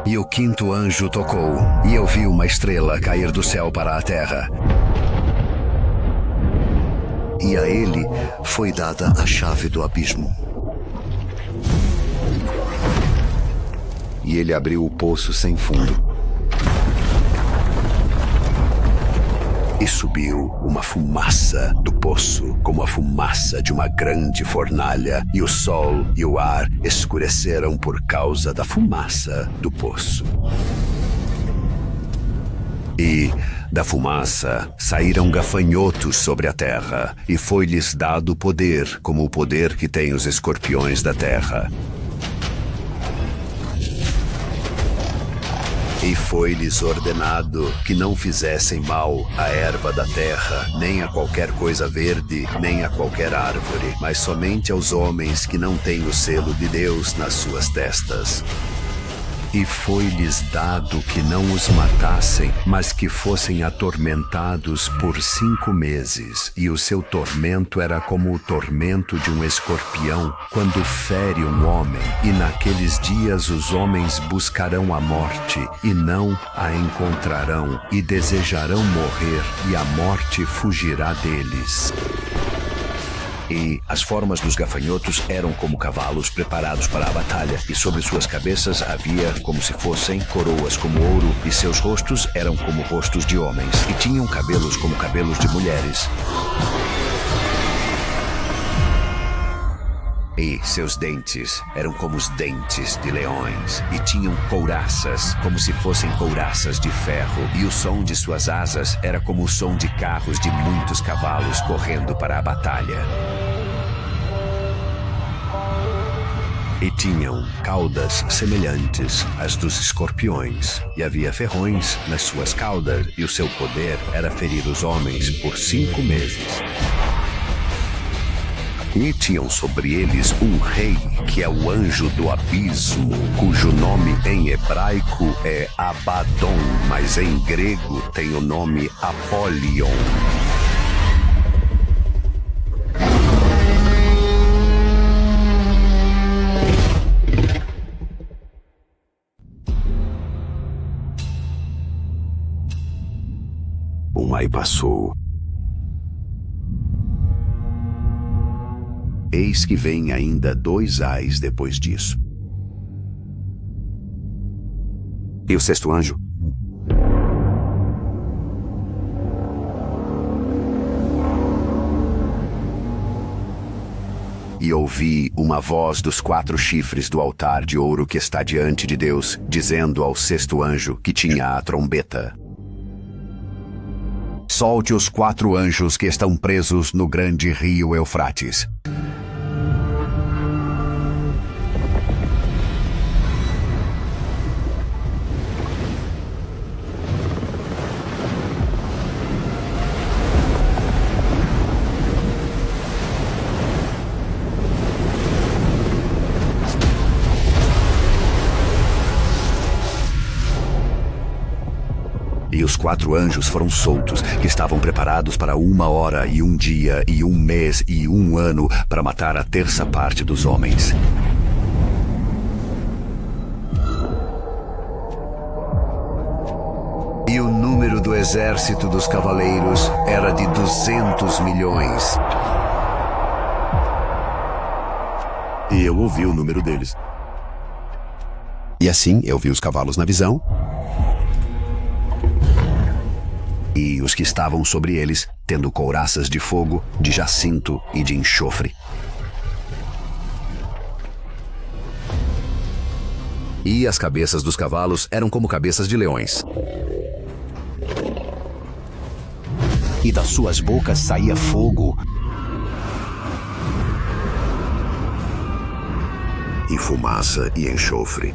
E o quinto anjo tocou, e eu vi uma estrela cair do céu para a terra. E a ele foi dada a chave do abismo. E ele abriu o poço sem fundo. E subiu uma fumaça do poço, como a fumaça de uma grande fornalha, e o sol e o ar escureceram por causa da fumaça do poço. E da fumaça saíram gafanhotos sobre a terra, e foi-lhes dado poder, como o poder que têm os escorpiões da terra. E foi-lhes ordenado que não fizessem mal à erva da terra, nem a qualquer coisa verde, nem a qualquer árvore, mas somente aos homens que não têm o selo de Deus nas suas testas. E foi-lhes dado que não os matassem, mas que fossem atormentados por 5 meses. E o seu tormento era como o tormento de um escorpião, quando fere um homem. E naqueles dias os homens buscarão a morte, e não a encontrarão, e desejarão morrer, e a morte fugirá deles. E as formas dos gafanhotos eram como cavalos preparados para a batalha, e sobre suas cabeças havia como se fossem coroas como ouro, e seus rostos eram como rostos de homens, e tinham cabelos como cabelos de mulheres. E seus dentes eram como os dentes de leões, e tinham couraças, como se fossem couraças de ferro, e o som de suas asas era como o som de carros de muitos cavalos correndo para a batalha. E tinham caudas semelhantes às dos escorpiões, e havia ferrões nas suas caudas, e o seu poder era ferir os homens por 5 meses. E tinham sobre eles um rei, que é o anjo do abismo, cujo nome em hebraico é Abaddon, mas em grego tem o nome Apollyon. Um ai passou. Eis que vem ainda 2 ais depois disso. E o sexto anjo? E ouvi uma voz dos 4 chifres do altar de ouro que está diante de Deus, dizendo ao sexto anjo que tinha a trombeta: solte os 4 anjos que estão presos no grande rio Eufrates. E os 4 anjos foram soltos, que estavam preparados para 1 hora e 1 dia e 1 mês e 1 ano, para matar a 1/3 parte dos homens. E o número do exército dos cavaleiros era de 200 milhões. E eu ouvi o número deles. E assim eu vi os cavalos na visão, e os que estavam sobre eles, tendo couraças de fogo, de jacinto e de enxofre. E as cabeças dos cavalos eram como cabeças de leões. E das suas bocas saía fogo. E fumaça e enxofre.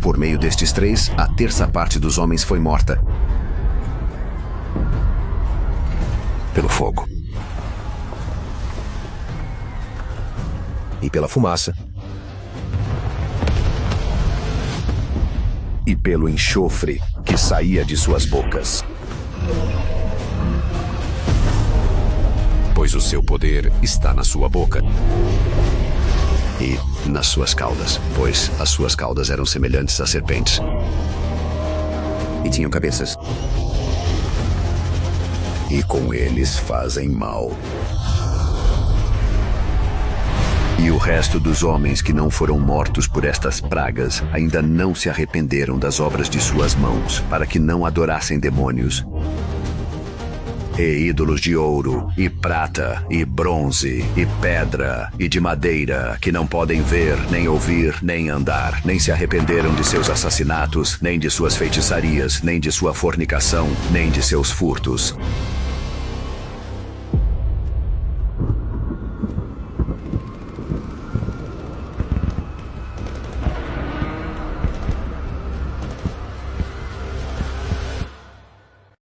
Por meio destes 3, a 1/3 parte dos homens foi morta pelo fogo, e pela fumaça, e pelo enxofre que saía de suas bocas. Pois o seu poder está na sua boca. e nas suas caudas, pois as suas caudas eram semelhantes a serpentes. E tinham cabeças. E com eles fazem mal. E o resto dos homens que não foram mortos por estas pragas ainda não se arrependeram das obras de suas mãos, para que não adorassem demônios e ídolos de ouro, e prata, e bronze, e pedra, e de madeira, que não podem ver, nem ouvir, nem andar, nem se arrependeram de seus assassinatos, nem de suas feitiçarias, nem de sua fornicação, nem de seus furtos.